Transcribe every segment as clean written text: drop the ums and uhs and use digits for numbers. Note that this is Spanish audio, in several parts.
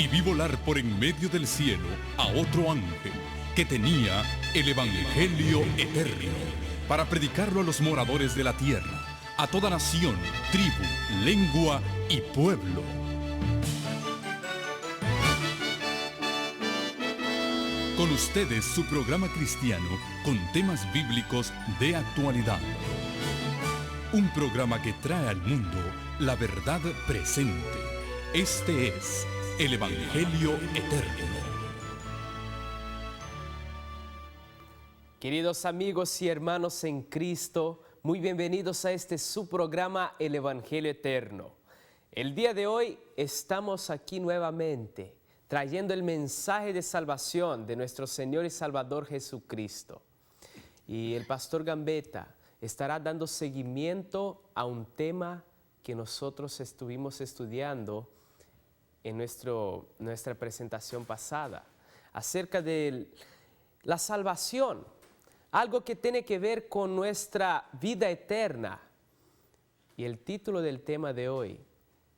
y vi volar por en medio del cielo a otro ángel que tenía el Evangelio eterno para predicarlo a los moradores de la tierra, a toda nación, tribu, lengua y pueblo. Con ustedes su programa cristiano con temas bíblicos de actualidad. Un programa que trae al mundo la verdad presente. Este es el Evangelio eterno. Queridos amigos y hermanos en Cristo, muy bienvenidos a este su programa El Evangelio Eterno. El día de hoy estamos aquí nuevamente trayendo el mensaje de salvación de nuestro Señor y Salvador Jesucristo. Y el pastor Gambetta estará dando seguimiento a un tema que nosotros estuvimos estudiando en nuestra presentación pasada, acerca de la salvación, algo que tiene que ver con nuestra vida eterna. Y el título del tema de hoy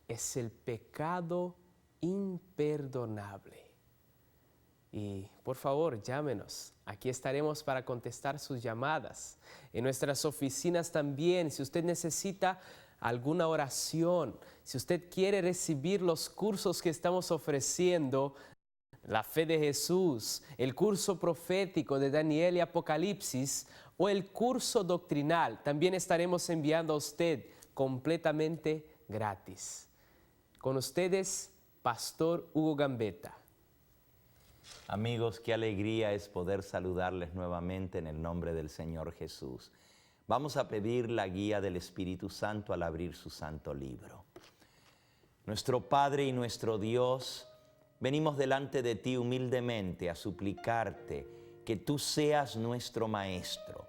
es el pecado imperdonable. Y por favor, llámenos. Aquí estaremos para contestar sus llamadas. En nuestras oficinas también, si usted necesita alguna oración, si usted quiere recibir los cursos que estamos ofreciendo, la fe de Jesús, el curso profético de Daniel y Apocalipsis o el curso doctrinal, también estaremos enviando a usted completamente gratis. Con ustedes, Pastor Hugo Gambetta. Amigos, qué alegría es poder saludarles nuevamente en el nombre del Señor Jesús. Vamos a pedir la guía del Espíritu Santo al abrir su santo libro. Nuestro Padre y nuestro Dios, venimos delante de ti humildemente a suplicarte que tú seas nuestro Maestro,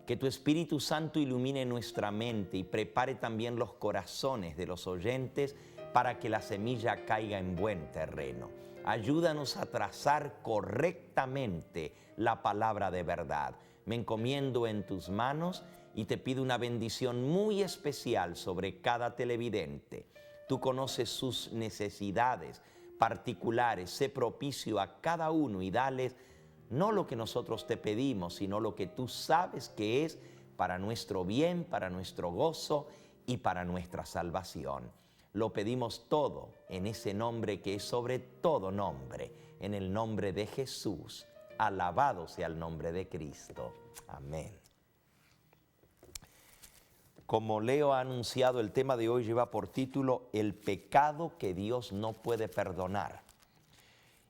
que tu Espíritu Santo ilumine nuestra mente y prepare también los corazones de los oyentes para que la semilla caiga en buen terreno. Ayúdanos a trazar correctamente la palabra de verdad. Me encomiendo en tus manos y te pido una bendición muy especial sobre cada televidente. Tú conoces sus necesidades particulares, sé propicio a cada uno y dales no lo que nosotros te pedimos, sino lo que tú sabes que es para nuestro bien, para nuestro gozo y para nuestra salvación. Lo pedimos todo en ese nombre que es sobre todo nombre, en el nombre de Jesús. Alabado sea el nombre de Cristo. Amén. Como Leo ha anunciado, el tema de hoy lleva por título El pecado que Dios no puede perdonar.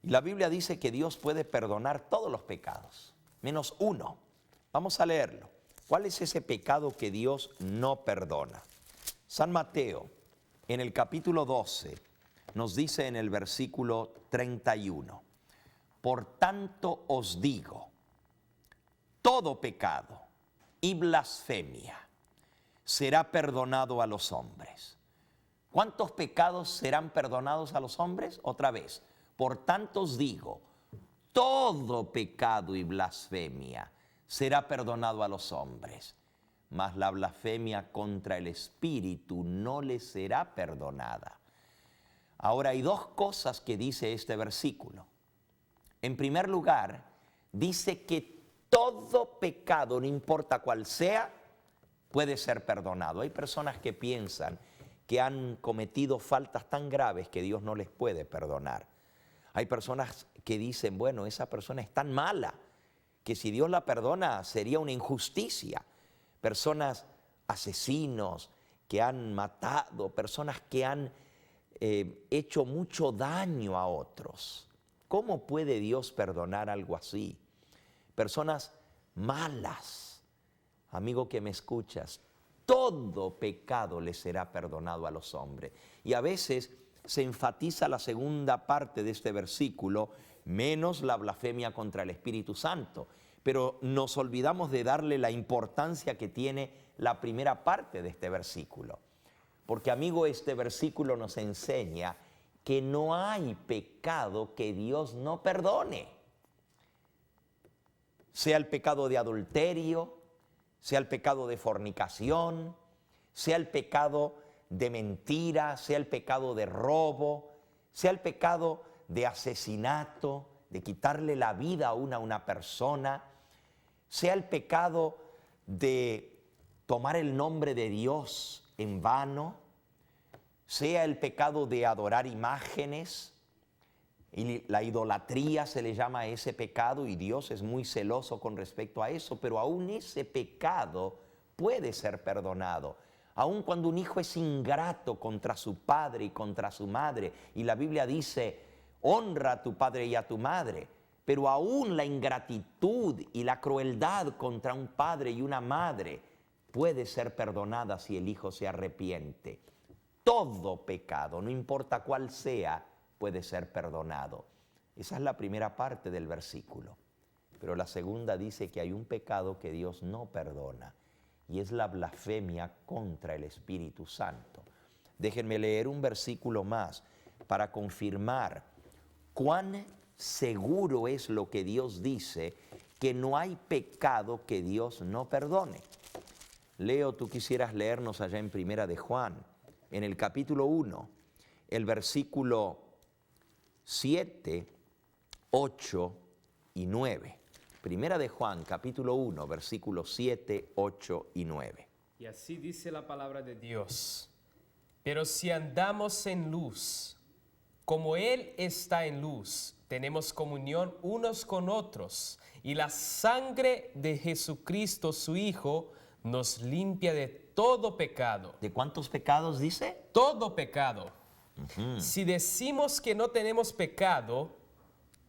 Y la Biblia dice que Dios puede perdonar todos los pecados, menos uno. Vamos a leerlo. ¿Cuál es ese pecado que Dios no perdona? San Mateo, en el capítulo 12, nos dice en el versículo 31, por tanto os digo, todo pecado y blasfemia será perdonado a los hombres. ¿Cuántos pecados serán perdonados a los hombres? Otra vez, por tanto os digo, todo pecado y blasfemia será perdonado a los hombres, mas la blasfemia contra el Espíritu no le será perdonada. Ahora hay dos cosas que dice este versículo. En primer lugar, dice que todo pecado, no importa cuál sea, puede ser perdonado. Hay personas que piensan que han cometido faltas tan graves que Dios no les puede perdonar. Hay personas que dicen, bueno, esa persona es tan mala que si Dios la perdona sería una injusticia. Personas asesinos que han matado, personas que han hecho mucho daño a otros. ¿Cómo puede Dios perdonar algo así? Personas malas. Amigo que me escuchas, todo pecado le será perdonado a los hombres. Y a veces se enfatiza la segunda parte de este versículo, menos la blasfemia contra el Espíritu Santo. Pero nos olvidamos de darle la importancia que tiene la primera parte de este versículo. Porque, amigo, este versículo nos enseña que no hay pecado que Dios no perdone. Sea el pecado de adulterio, sea el pecado de fornicación, sea el pecado de mentira, sea el pecado de robo, sea el pecado de asesinato, de quitarle la vida a una persona, sea el pecado de tomar el nombre de Dios en vano, sea el pecado de adorar imágenes, y la idolatría se le llama a ese pecado y Dios es muy celoso con respecto a eso, pero aún ese pecado puede ser perdonado. Aun cuando un hijo es ingrato contra su padre y contra su madre, y la Biblia dice, honra a tu padre y a tu madre, pero aún la ingratitud y la crueldad contra un padre y una madre puede ser perdonada si el hijo se arrepiente. Todo pecado, no importa cuál sea, puede ser perdonado. Esa es la primera parte del versículo. Pero la segunda dice que hay un pecado que Dios no perdona, y es la blasfemia contra el Espíritu Santo. Déjenme leer un versículo más para confirmar cuán seguro es lo que Dios dice, que no hay pecado que Dios no perdone. Leo, tú quisieras leernos allá en Primera de Juan, en el capítulo 1, el versículo 7, 8 y 9. Primera de Juan, capítulo 1, versículos 7, 8 y 9. Y así dice la palabra de Dios. Pero si andamos en luz, como Él está en luz, tenemos comunión unos con otros, y la sangre de Jesucristo, su Hijo, nos limpia de todo pecado. ¿De cuántos pecados dice? Todo pecado. Si decimos que no tenemos pecado,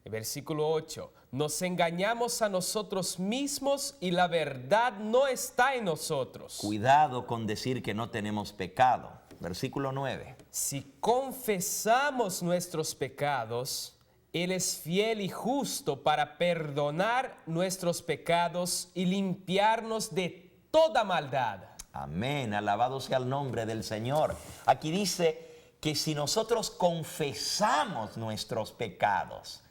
versículo 8, nos engañamos a nosotros mismos y la verdad no está en nosotros. Cuidado con decir que no tenemos pecado. Versículo 9. Si confesamos nuestros pecados, Él es fiel y justo para perdonar nuestros pecados y limpiarnos de toda maldad. Amén, alabado sea el nombre del Señor. Aquí dice que si nosotros confesamos nuestros pecados,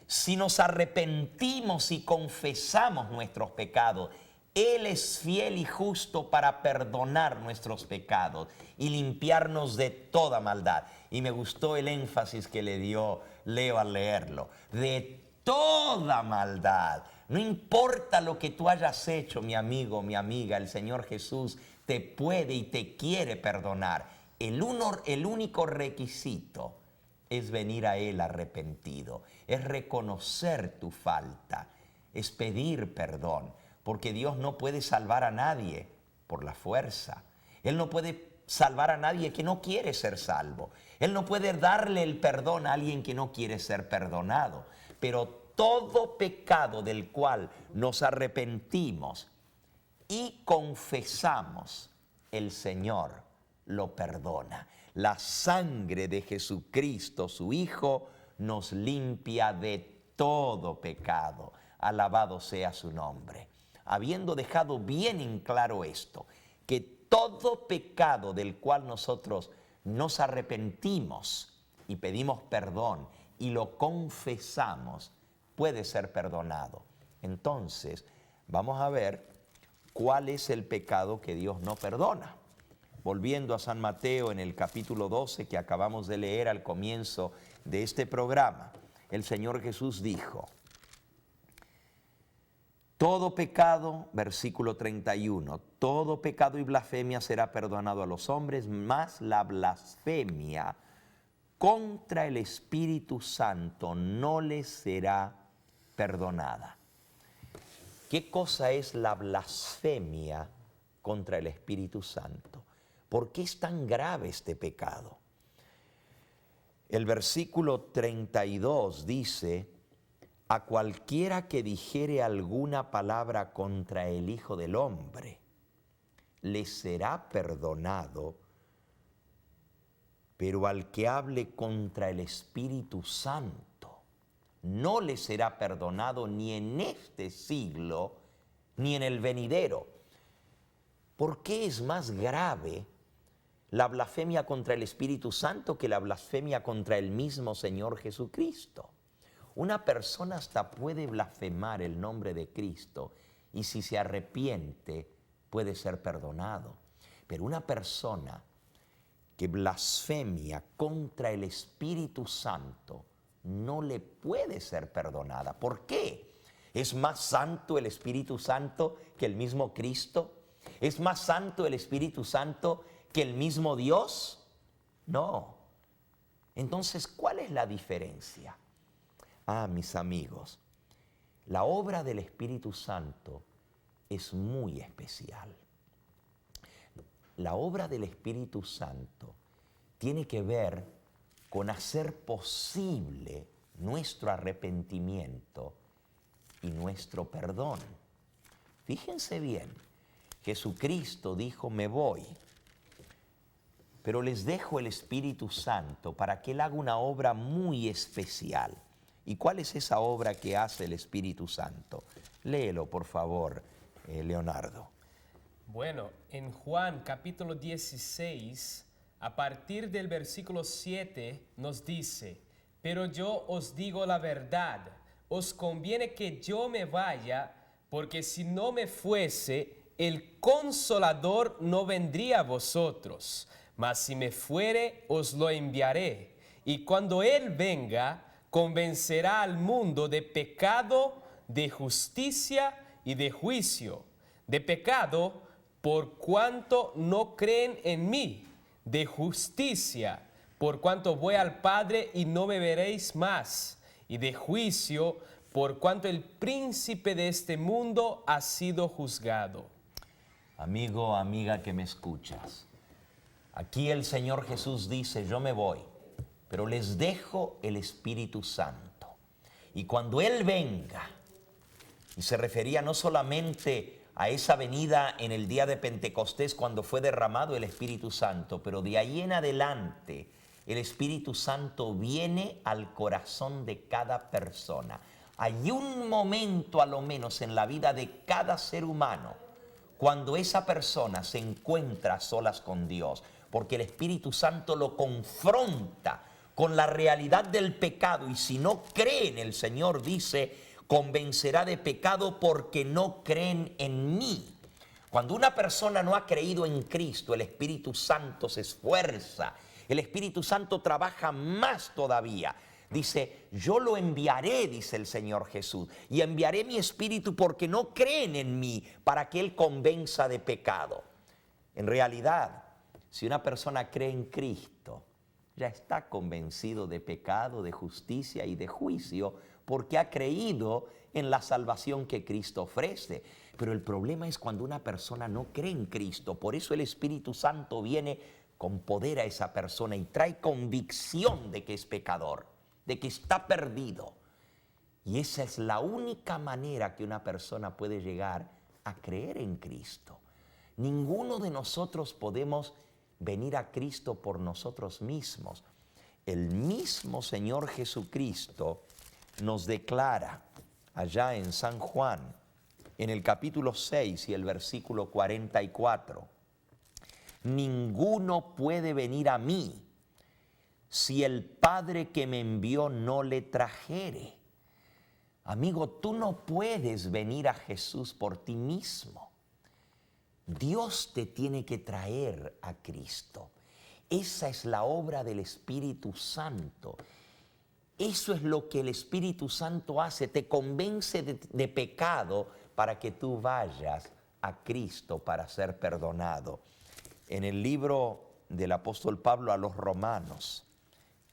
si nos arrepentimos y confesamos nuestros pecados, Él es fiel y justo para perdonar nuestros pecados y limpiarnos de toda maldad. Y me gustó el énfasis que le dio Leo al leerlo. De toda maldad. No importa lo que tú hayas hecho, mi amigo, mi amiga, el Señor Jesús te puede y te quiere perdonar. El único requisito es venir a Él arrepentido, es reconocer tu falta, es pedir perdón, porque Dios no puede salvar a nadie por la fuerza. Él no puede salvar a nadie que no quiere ser salvo. Él no puede darle el perdón a alguien que no quiere ser perdonado. Pero todo pecado del cual nos arrepentimos y confesamos, el Señor lo perdona. La sangre de Jesucristo, su Hijo, nos limpia de todo pecado. Alabado sea su nombre. Habiendo dejado bien en claro esto, que todo pecado del cual nosotros nos arrepentimos y pedimos perdón y lo confesamos, puede ser perdonado. Entonces, vamos a ver cuál es el pecado que Dios no perdona. Volviendo a San Mateo en el capítulo 12 que acabamos de leer al comienzo de este programa, el Señor Jesús dijo, todo pecado, versículo 31, todo pecado y blasfemia será perdonado a los hombres, mas la blasfemia contra el Espíritu Santo no les será perdonada. ¿Qué cosa es la blasfemia contra el Espíritu Santo? ¿Por qué es tan grave este pecado? El versículo 32 dice, a cualquiera que dijere alguna palabra contra el Hijo del Hombre, le será perdonado, pero al que hable contra el Espíritu Santo, no le será perdonado ni en este siglo, ni en el venidero. ¿Por qué es más grave la blasfemia contra el Espíritu Santo que la blasfemia contra el mismo Señor Jesucristo? Una persona hasta puede blasfemar el nombre de Cristo y si se arrepiente puede ser perdonado. Pero una persona que blasfemia contra el Espíritu Santo no le puede ser perdonada. ¿Por qué? ¿Es más santo el Espíritu Santo que el mismo Cristo? ¿Es más santo el Espíritu Santo que el mismo Dios? No. Entonces, ¿cuál es la diferencia? Mis amigos, la obra del Espíritu Santo es muy especial. La obra del Espíritu Santo tiene que ver con hacer posible nuestro arrepentimiento y nuestro perdón. Fíjense bien, Jesucristo dijo, me voy, pero les dejo el Espíritu Santo para que Él haga una obra muy especial. ¿Y cuál es esa obra que hace el Espíritu Santo? Léelo, por favor, Leonardo. Bueno, en Juan capítulo 16, a partir del versículo 7, nos dice, pero yo os digo la verdad, os conviene que yo me vaya, porque si no me fuese, el Consolador no vendría a vosotros, mas si me fuere, os lo enviaré. Y cuando Él venga, convencerá al mundo de pecado, de justicia y de juicio. De pecado, por cuanto no creen en mí; de justicia, por cuanto voy al Padre y no me veréis más; y de juicio, por cuanto el príncipe de este mundo ha sido juzgado. Amigo, amiga que me escuchas, aquí el Señor Jesús dice, yo me voy, pero les dejo el Espíritu Santo. Y cuando Él venga, y se refería no solamente a esa venida en el día de Pentecostés cuando fue derramado el Espíritu Santo, pero de ahí en adelante el Espíritu Santo viene al corazón de cada persona. Hay un momento a lo menos en la vida de cada ser humano cuando esa persona se encuentra a solas con Dios, porque el Espíritu Santo lo confronta con la realidad del pecado, y si no cree en el Señor, dice, convencerá de pecado porque no creen en mí. Cuando una persona no ha creído en Cristo, el Espíritu Santo se esfuerza, el Espíritu Santo trabaja más todavía. Dice, yo lo enviaré, dice el Señor Jesús, y enviaré mi Espíritu porque no creen en mí, para que Él convenza de pecado. En realidad, si una persona cree en Cristo, ya está convencido de pecado, de justicia y de juicio, porque ha creído en la salvación que Cristo ofrece. Pero el problema es cuando una persona no cree en Cristo. Por eso el Espíritu Santo viene con poder a esa persona y trae convicción de que es pecador, de que está perdido. Y esa es la única manera que una persona puede llegar a creer en Cristo. Ninguno de nosotros podemos venir a Cristo por nosotros mismos. El mismo Señor Jesucristo nos declara allá en San Juan, en el capítulo 6 y el versículo 44, ninguno puede venir a mí si el Padre que me envió no le trajere. Amigo, tú no puedes venir a Jesús por ti mismo. Dios te tiene que traer a Cristo. Esa es la obra del Espíritu Santo. Eso es lo que el Espíritu Santo hace, te convence de pecado para que tú vayas a Cristo para ser perdonado. En el libro del apóstol Pablo a los Romanos,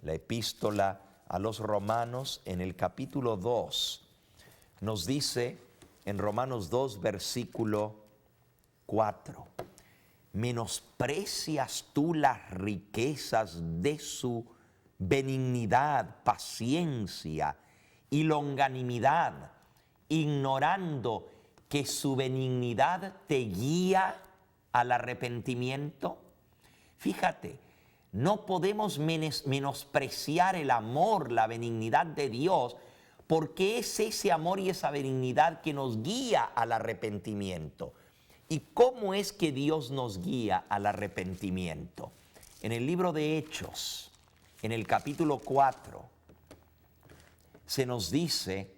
la epístola a los Romanos, en el capítulo 2, nos dice, en Romanos 2, versículo 4, ¿menosprecias tú las riquezas de su benignidad, paciencia y longanimidad, ignorando que su benignidad te guía al arrepentimiento? Fíjate, no podemos menospreciar el amor, la benignidad de Dios, porque es ese amor y esa benignidad que nos guía al arrepentimiento. ¿Y cómo es que Dios nos guía al arrepentimiento? En el libro de Hechos, en el capítulo 4, se nos dice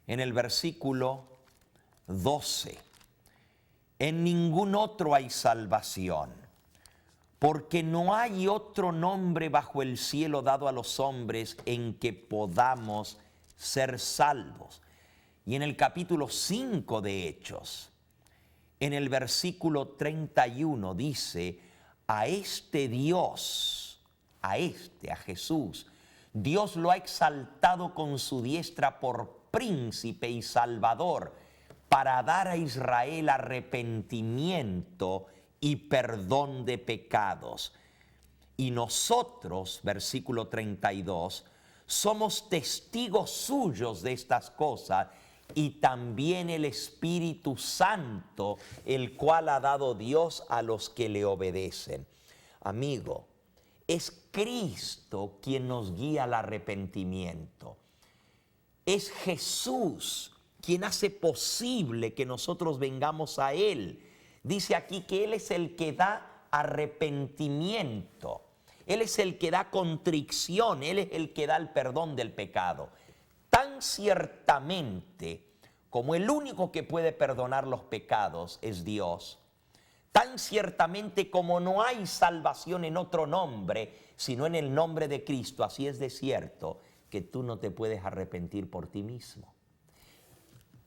en el versículo 12, en ningún otro hay salvación, porque no hay otro nombre bajo el cielo dado a los hombres en que podamos ser salvos. Y en el capítulo 5 de Hechos, en el versículo 31 dice, a este Dios, a Jesús, Dios lo ha exaltado con su diestra por príncipe y salvador, para dar a Israel arrepentimiento y perdón de pecados. Y nosotros, versículo 32, somos testigos suyos de estas cosas, y también el Espíritu Santo, el cual ha dado Dios a los que le obedecen. Amigo, es Cristo quien nos guía al arrepentimiento. Es Jesús quien hace posible que nosotros vengamos a Él. Dice aquí que Él es el que da arrepentimiento. Él es el que da contrición. Él es el que da el perdón del pecado. Tan ciertamente como el único que puede perdonar los pecados es Dios, tan ciertamente como no hay salvación en otro nombre, sino en el nombre de Cristo, así es de cierto que tú no te puedes arrepentir por ti mismo.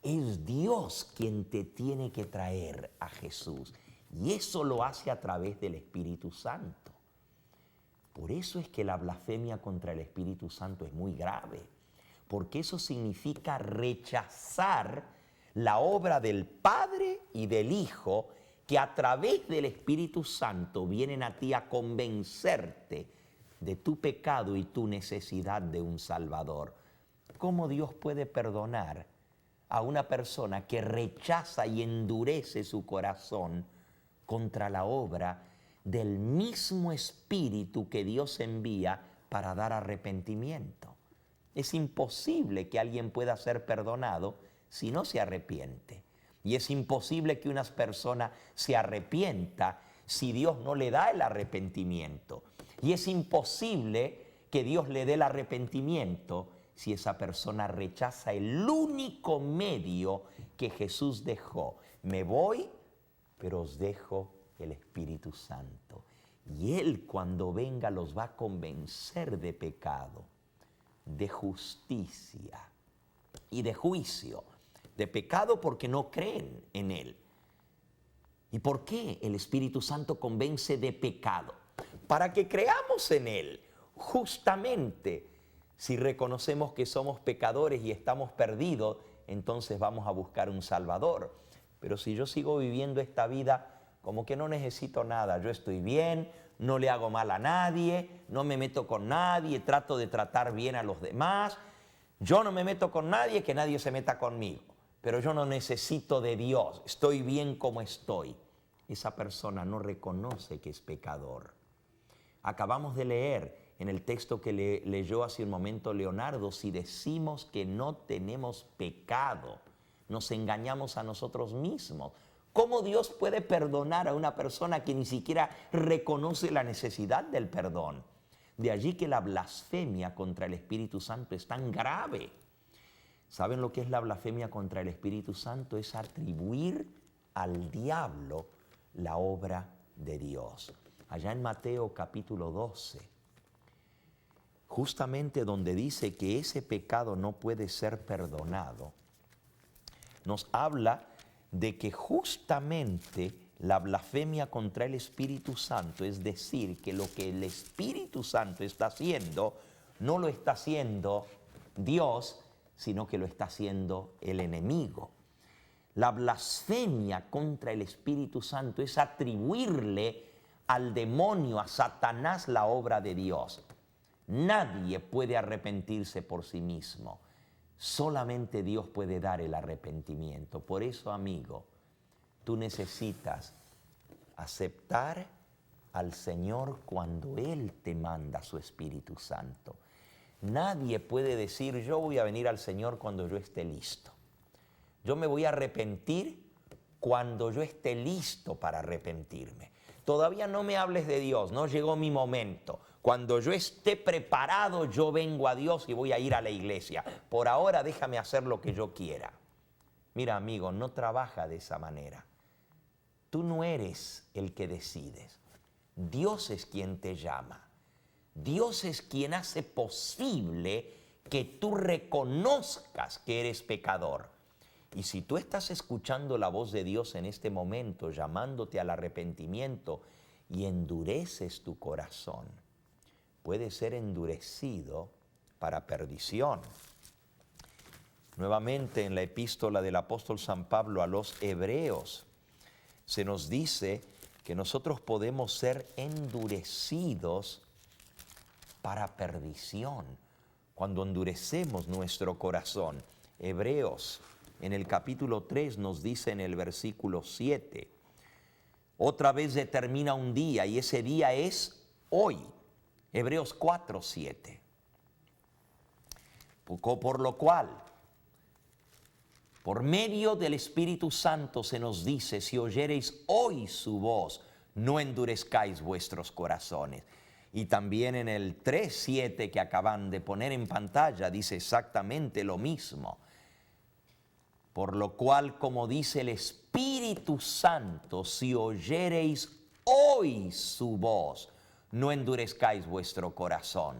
Es Dios quien te tiene que traer a Jesús, y eso lo hace a través del Espíritu Santo. Por eso es que la blasfemia contra el Espíritu Santo es muy grave, porque eso significa rechazar la obra del Padre y del Hijo, que a través del Espíritu Santo vienen a ti a convencerte de tu pecado y tu necesidad de un Salvador. ¿Cómo Dios puede perdonar a una persona que rechaza y endurece su corazón contra la obra del mismo Espíritu que Dios envía para dar arrepentimiento? Es imposible que alguien pueda ser perdonado si no se arrepiente. Y es imposible que una persona se arrepienta si Dios no le da el arrepentimiento. Y es imposible que Dios le dé el arrepentimiento si esa persona rechaza el único medio que Jesús dejó. Me voy, pero os dejo el Espíritu Santo. Y Él, cuando venga, los va a convencer de pecado, de justicia y de juicio. De pecado porque no creen en Él. ¿Y por qué el Espíritu Santo convence de pecado? Para que creamos en Él. Justamente, si reconocemos que somos pecadores y estamos perdidos, entonces vamos a buscar un Salvador. Pero si yo sigo viviendo esta vida como que no necesito nada, yo estoy bien, no le hago mal a nadie, no me meto con nadie, trato de tratar bien a los demás, yo no me meto con nadie, que nadie se meta conmigo, pero yo no necesito de Dios, estoy bien como estoy. Esa persona no reconoce que es pecador. Acabamos de leer en el texto que leyó hace un momento Leonardo, si decimos que no tenemos pecado, nos engañamos a nosotros mismos. ¿Cómo Dios puede perdonar a una persona que ni siquiera reconoce la necesidad del perdón? De allí que la blasfemia contra el Espíritu Santo es tan grave. ¿Saben lo que es la blasfemia contra el Espíritu Santo? Es atribuir al diablo la obra de Dios. Allá en Mateo capítulo 12, justamente donde dice que ese pecado no puede ser perdonado, nos habla de que justamente la blasfemia contra el Espíritu Santo, es decir, que lo que el Espíritu Santo está haciendo, no lo está haciendo Dios, sino que lo está haciendo el enemigo. La blasfemia contra el Espíritu Santo es atribuirle al demonio, a Satanás, la obra de Dios. Nadie puede arrepentirse por sí mismo. Solamente Dios puede dar el arrepentimiento. Por eso, amigo, tú necesitas aceptar al Señor cuando Él te manda su Espíritu Santo. Nadie puede decir, yo voy a venir al Señor cuando yo esté listo. Yo me voy a arrepentir cuando yo esté listo para arrepentirme. Todavía no me hables de Dios, no llegó mi momento. Cuando yo esté preparado, yo vengo a Dios y voy a ir a la iglesia. Por ahora déjame hacer lo que yo quiera. Mira, amigo, no trabaja de esa manera. Tú no eres el que decides. Dios es quien te llama. Dios es quien hace posible que tú reconozcas que eres pecador. Y si tú estás escuchando la voz de Dios en este momento, llamándote al arrepentimiento, y endureces tu corazón, puede ser endurecido para perdición. Nuevamente en la epístola del apóstol San Pablo a los Hebreos, se nos dice que nosotros podemos ser endurecidos para perdición, cuando endurecemos nuestro corazón. Hebreos en el capítulo 3 nos dice en el versículo 7, otra vez determina un día y ese día es hoy. Hebreos 4, 7. Por lo cual, por medio del Espíritu Santo se nos dice, si oyereis hoy su voz, no endurezcáis vuestros corazones. Y también en el 3:7 que acaban de poner en pantalla dice exactamente lo mismo. Por lo cual, como dice el Espíritu Santo, si oyereis hoy su voz, no endurezcáis vuestro corazón.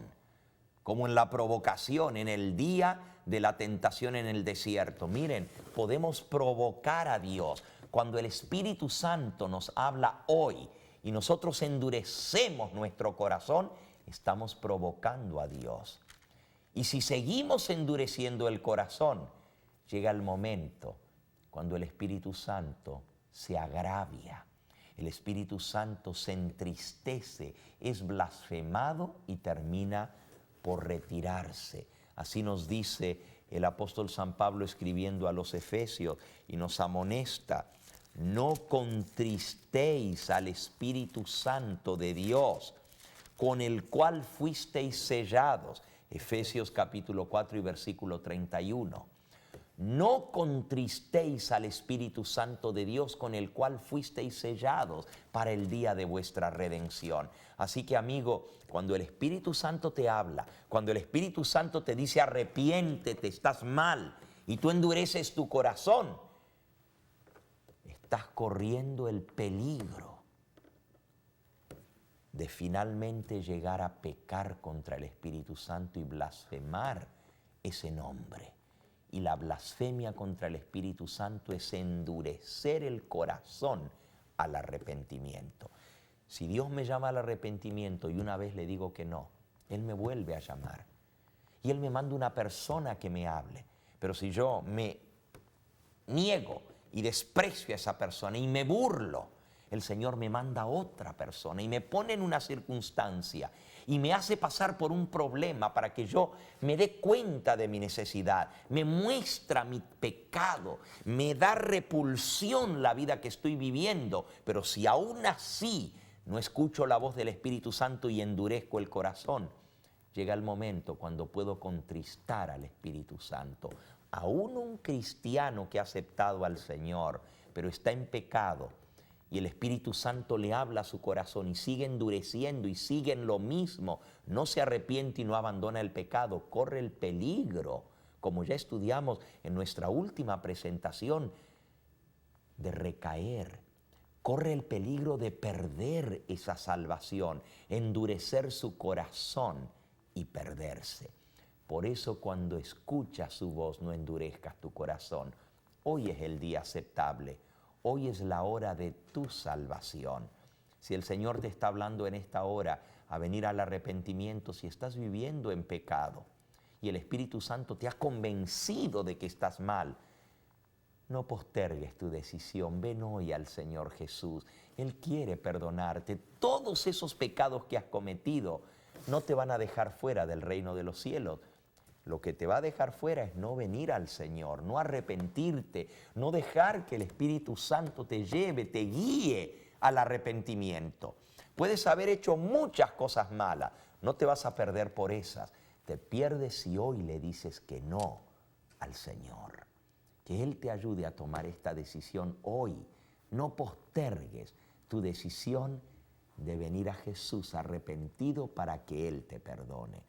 Como en la provocación, en el día de la tentación en el desierto. Miren, podemos provocar a Dios. Cuando el Espíritu Santo nos habla hoy y nosotros endurecemos nuestro corazón, estamos provocando a Dios. Y si seguimos endureciendo el corazón, llega el momento cuando el Espíritu Santo se agravia. El Espíritu Santo se entristece, es blasfemado y termina por retirarse. Así nos dice el apóstol San Pablo escribiendo a los Efesios y nos amonesta: no contristéis al Espíritu Santo de Dios, con el cual fuisteis sellados. Efesios capítulo 4 y versículo 31. No contristéis al Espíritu Santo de Dios, con el cual fuisteis sellados para el día de vuestra redención. Así que, amigo, cuando el Espíritu Santo te habla, cuando el Espíritu Santo te dice arrepiéntete, estás mal, y tú endureces tu corazón, estás corriendo el peligro de finalmente llegar a pecar contra el Espíritu Santo y blasfemar ese nombre. Y la blasfemia contra el Espíritu Santo es endurecer el corazón al arrepentimiento. Si Dios me llama al arrepentimiento y una vez le digo que no, Él me vuelve a llamar. Y Él me manda una persona que me hable. Pero si yo me niego y desprecio a esa persona y me burlo, el Señor me manda a otra persona y me pone en una circunstancia y me hace pasar por un problema para que yo me dé cuenta de mi necesidad, me muestra mi pecado, me da repulsión la vida que estoy viviendo. Pero si aún así no escucho la voz del Espíritu Santo y endurezco el corazón, llega el momento cuando puedo contristar al Espíritu Santo. Aún un cristiano que ha aceptado al Señor, pero está en pecado, y el Espíritu Santo le habla a su corazón y sigue endureciendo y sigue en lo mismo, no se arrepiente y no abandona el pecado, corre el peligro, como ya estudiamos en nuestra última presentación, de recaer. Corre el peligro de perder esa salvación, endurecer su corazón y perderse. Por eso, cuando escuchas su voz, no endurezcas tu corazón. Hoy es el día aceptable. Hoy es la hora de tu salvación. Si el Señor te está hablando en esta hora a venir al arrepentimiento, si estás viviendo en pecado y el Espíritu Santo te ha convencido de que estás mal, no postergues tu decisión. Ven hoy al Señor Jesús. Él quiere perdonarte. Todos esos pecados que has cometido no te van a dejar fuera del reino de los cielos. Lo que te va a dejar fuera es no venir al Señor, no arrepentirte, no dejar que el Espíritu Santo te lleve, te guíe al arrepentimiento. Puedes haber hecho muchas cosas malas, no te vas a perder por esas. Te pierdes si hoy le dices que no al Señor. Que Él te ayude a tomar esta decisión hoy. No postergues tu decisión de venir a Jesús arrepentido para que Él te perdone.